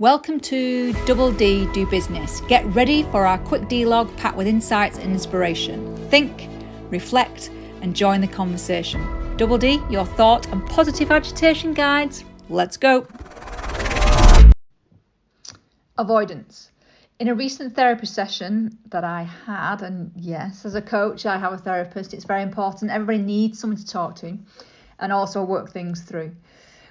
Welcome to Double D Do Business. Get ready for our quick dLog packed with insights and inspiration. Think, reflect, and join the conversation. Double D, your thought and positive agitation guides. Let's go. Avoidance. In a recent therapy session that I had, and yes, as a coach, I have a therapist. It's very important. Everybody needs someone to talk to and also work things through.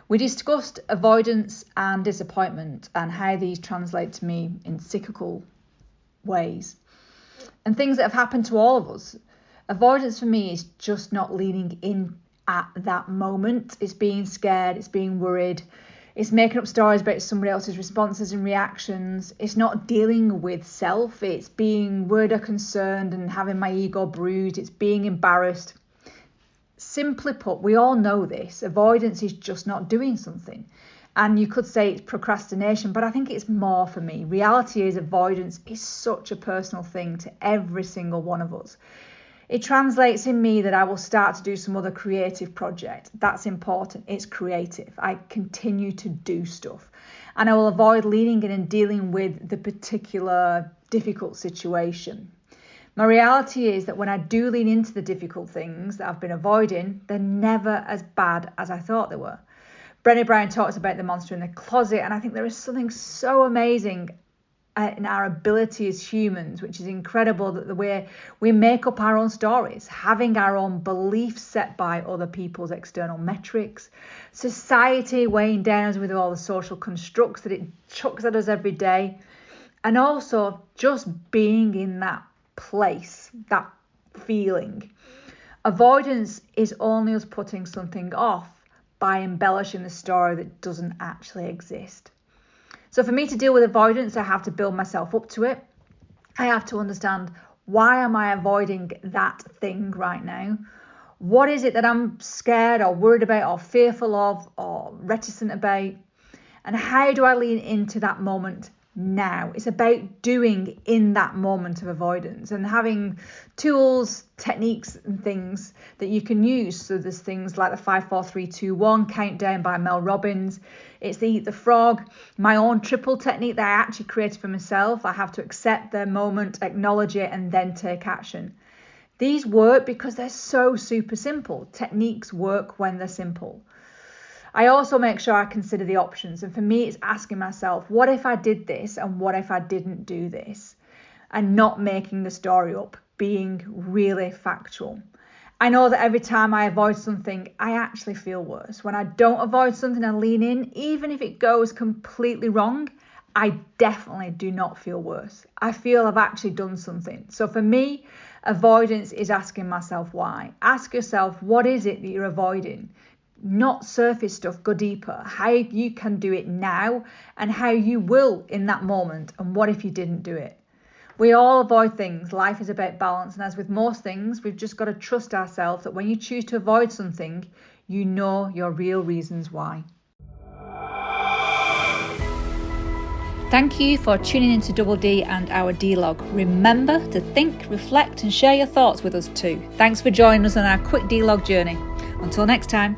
We discussed avoidance and disappointment and how these translate to me in cyclical ways and things that have happened to all of us. Avoidance for me is just not leaning in at that moment. It's being scared, it's being worried, it's making up stories about somebody else's responses and reactions. It's not dealing with self, it's being worried or concerned and having my ego bruised, it's being embarrassed. Simply put, we all know this. Avoidance is just not doing something. And you could say it's procrastination, but I think it's more for me. Reality is avoidance is such a personal thing to every single one of us. It translates in me that I will start to do some other creative project. That's important. It's creative. I continue to do stuff. And I will avoid leaning in and dealing with the particular difficult situation. My reality is that when I do lean into the difficult things that I've been avoiding, they're never as bad as I thought they were. Brené Brown talks about the monster in the closet, and I think there is something so amazing in our ability as humans, which is incredible, that the way we make up our own stories, having our own beliefs set by other people's external metrics, society weighing down us with all the social constructs that it chucks at us every day, and also just being in that place, that feeling. Avoidance is only us putting something off by embellishing the story that doesn't actually exist. So for me to deal with avoidance, I have to build myself up to it. I have to understand, why am I avoiding that thing right now? What is it that I'm scared or worried about or fearful of or reticent about? And how do I lean into that moment now? It's about doing in that moment of avoidance and having tools, techniques and things that you can use. So there's things like the 5, 4, 3, 2, 1 countdown by Mel Robbins. It's the Eat the Frog, my own triple technique that I actually created for myself. I have to accept the moment, acknowledge it, and then take action. These work because they're so super simple. Techniques work when they're simple. I also make sure I consider the options. And for me, it's asking myself, what if I did this and what if I didn't do this? And not making the story up, being really factual. I know that every time I avoid something, I actually feel worse. When I don't avoid something and lean in, even if it goes completely wrong, I definitely do not feel worse. I feel I've actually done something. So for me, avoidance is asking myself why. Ask yourself, what is it that you're avoiding? Not surface stuff, go deeper. How you can do it now and how you will in that moment, and what if you didn't do it? We all avoid things. Life is about balance, and as with most things, we've just got to trust ourselves that when you choose to avoid something, you know your real reasons why. Thank you for tuning into Double D and our dLog. Remember to think, reflect and share your thoughts with us too. Thanks for joining us on our quick dLog journey. Until next time.